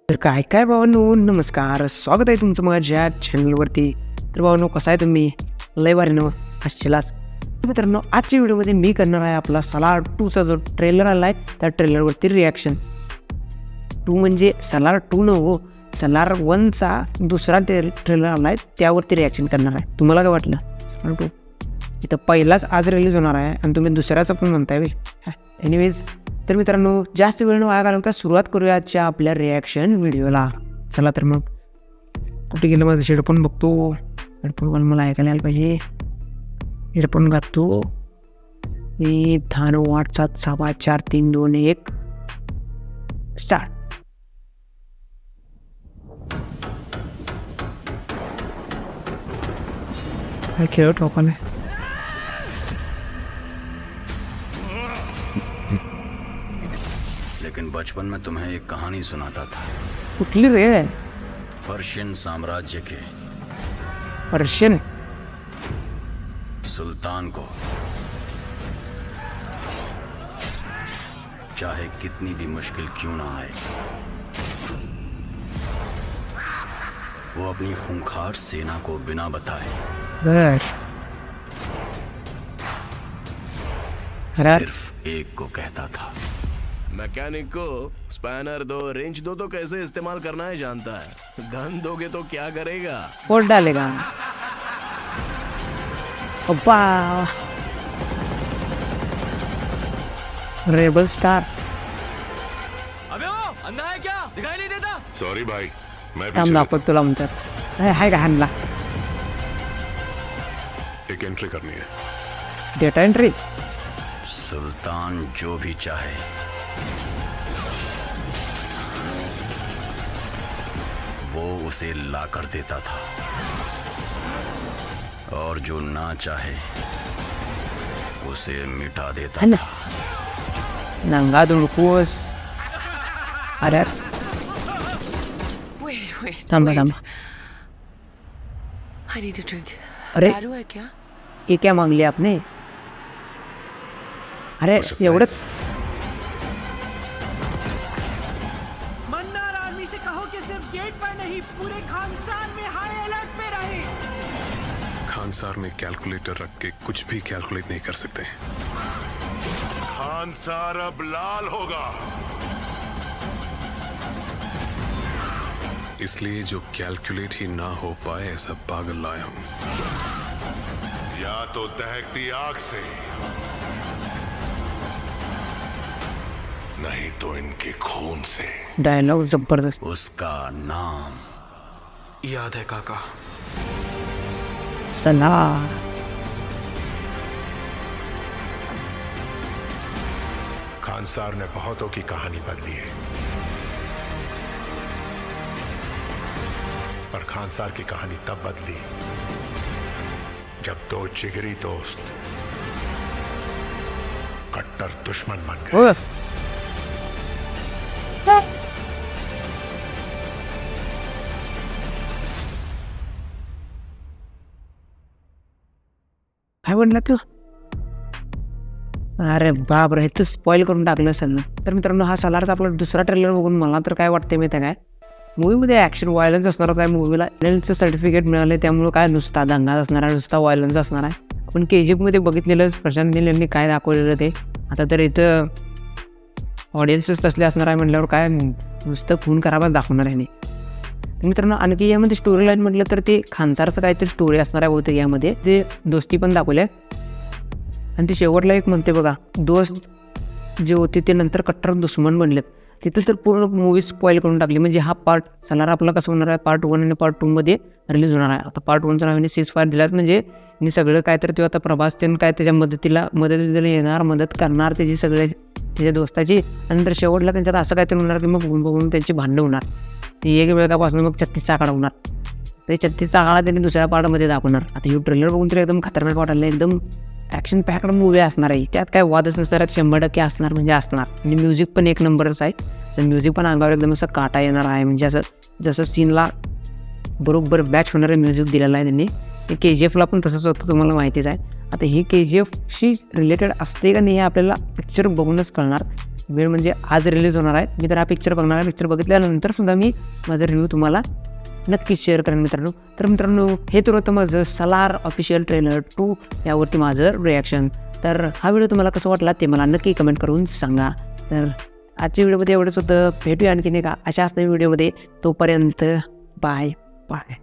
तर काय काय भावांनो, नमस्कार. स्वागत आहे तुमचं माझ्या चॅनलवरती. तर भावांनो, कसं आहे तुम्ही? लय भारी नव असशीलाच. मित्रांनो, आजच्या व्हिडिओमध्ये मी करणार आहे आपला सलार 2चा जो ट्रेलर आला आहे त्या ट्रेलरवरती रिॲक्शन. 2 म्हणजे सलार 2 न हो, सलार 1चा दुसरा ट्रेलर आला आहे त्यावरती रिॲक्शन करणार आहे. तुम्हाला काय वाटलं? सलार 2 इथं पहिलाच आज रिलीज होणार आहे आणि तुम्ही दुसऱ्याचा पण म्हणताय वे. एनिवेज, तर मित्रांनो, जास्त वेळ न वाया घालवता सुरुवात करूया आजच्या आपल्या रिॲक्शन व्हिडिओला. चला तर मग. कुठे गेलं माझं हेडफोन? बघतो. हेडफोन मला ऐकायला आलं पाहिजे. हेडफोन घालतो. 8-7-4-3-2-1 स्टार्ट. काय खेळ टोकाला लेकिन बचपन में तुम्हें एक कहानी सुनाता था. कुठली रे? पर्शियन साम्राज्य के पर्शियन सुल्तान को चाहे कितनी भी मुश्किल क्यों ना आए, वो अपनी खूंखार सेना को बिना बताए सिर्फ एक को कहता था. मैकेनिक को स्पैनर दो, रेंच दो तो कैसे इस्तेमाल करना है जानता है. गन दोगे तो क्या करेगा? फोड़ डालेगा. अब्बा, रेबल स्टार. अबे वो अंधा है क्या? दिखाई नहीं देता? सॉरी भाई, मैं थांब दाखवत तुला म्हणतात. हाय का हाणला? एक एंट्री करनी है. Data entry. सुल्तान जो भी चाहे वो उसे ला कर देता था, और जो ना चाहे उसे मिटा देता था. नंगा दुडकूस. अरे थांबा. अरे ये क्या मांग लिया आपने? अरे एवढंच? मन्नार आर्मी से कहो कि सिर्फ गेट पर नहीं पूरे खानसार में हाई अलर्ट पे रहे. खानसार में कैलकुलेटर रख के कुछ भी कैलकुलेट नहीं कर सकते. खानसार अब लाल होगा, इसलिए जो कैलकुलेट ही ना हो पाए ऐसा पागल लाया हूं. या तो दहकती आग से, नहीं तो इनके खून से. डायलॉग जबरदस्त. उसका नाम याद है काका? सलार. खानसार ने बहुतों की कहानी बदली है, पर खानसार की कहानी तब बदली जब 2 जिगरी दोस्त कट्टर दुश्मन बन गए. काय म्हणला तू? अरे बाप रे, तर स्पॉइल करून टाकलं असेल ना. तर मित्रांनो, हा सलारचा आपला दुसरा ट्रेलर बघून मला तर काय वाटते माहिती आहे काय, मूवीमध्ये ॲक्शन व्हायलन्स असणारच आहे. मूवीला एलचं सर्टिफिकेट मिळाले त्यामुळे काय नुसता दंगाच असणार आहे, नुसता व्हायलन्स असणार आहे. आपण KGF मध्ये बघितलेलं प्रशांत नील यांनी काय दाखवलेलं ते. आता तर इथं ऑडियन्सच तसले असणार आहे म्हटल्यावर काय नुसतं खून खराबच दाखवणार आहे. मित्रांनो, आणखी यामध्ये स्टोरी लाईन म्हटलं तर ते खानसारचं काहीतरी स्टोरी असणार आहे बहुतेक. यामध्ये ते दोस्ती पण दाखवले आणि ते शेवटला एक म्हणते बघा, दोस्त जे होते ते नंतर कट्टर दुश्मन बनलेत. तिथं तर पूर्ण मूवी स्पॉईल करून टाकली. म्हणजे हा पार्ट सलार आपला कसं होणार आहे, पार्ट 1 आणि पार्ट 2 मध्ये रिलीज होणार आहे. आता पार्ट 1चं नावाने सीजफायर दिलात, म्हणजे मी सगळं काय तर ते आता प्रभास त्यांनी काय त्याच्या मदत येणार, मदत करणार त्याची सगळे त्याच्या दोस्ताची. आणि नंतर शेवटला त्यांच्यात असं काहीतरी होणार की मग बघून त्यांची भांडणं होणार. ती एक वेळापासून मग 36चा आकडा होणार. ते 36चा आकडा त्यांनी दुसऱ्या पार्टमध्ये दाखवणार. आता हे ट्रेलर बघून तर एकदम खतरनाक वाटायला. एकदम ॲक्शन पॅक्ड मूवी असणार आहे. त्यात काय वादच नसणार, 100% असणार म्हणजे असणार. आणि म्युझिक पण एक नंबरच आहे. असं म्युझिक पण अंगावर एकदम असं काटा येणार आहे. म्हणजे असं जसं सीनला बरोबर मॅच होणारं म्युझिक दिलेलं आहे त्यांनी. ते KGFला पण तसंच होतं, तुम्हाला माहितीच आहे. आता ही KGFशी रिलेटेड असते का नाही हे आपल्याला पिक्चर बघूनच कळणार. वेळ म्हणजे आज रिलीज होणार आहे. मी तर हा पिक्चर बघणार आहे. पिक्चर बघितल्यानंतर सुद्धा मी माझा रिव्ह्यू तुम्हाला नक्कीच शेअर करेन मित्रांनो. तर मित्रांनो हे तर होतं माझं सलार ऑफिशियल ट्रेलर 2 यावरती माझं रिॲक्शन. तर हा व्हिडिओ तुम्हाला कसं वाटला ते मला नक्की कमेंट करून सांगा. तर आजच्या व्हिडिओमध्ये एवढंच होतं. भेटूया आणखीन एका अशा असणाऱ्या व्हिडिओमध्ये. तोपर्यंत बाय बाय.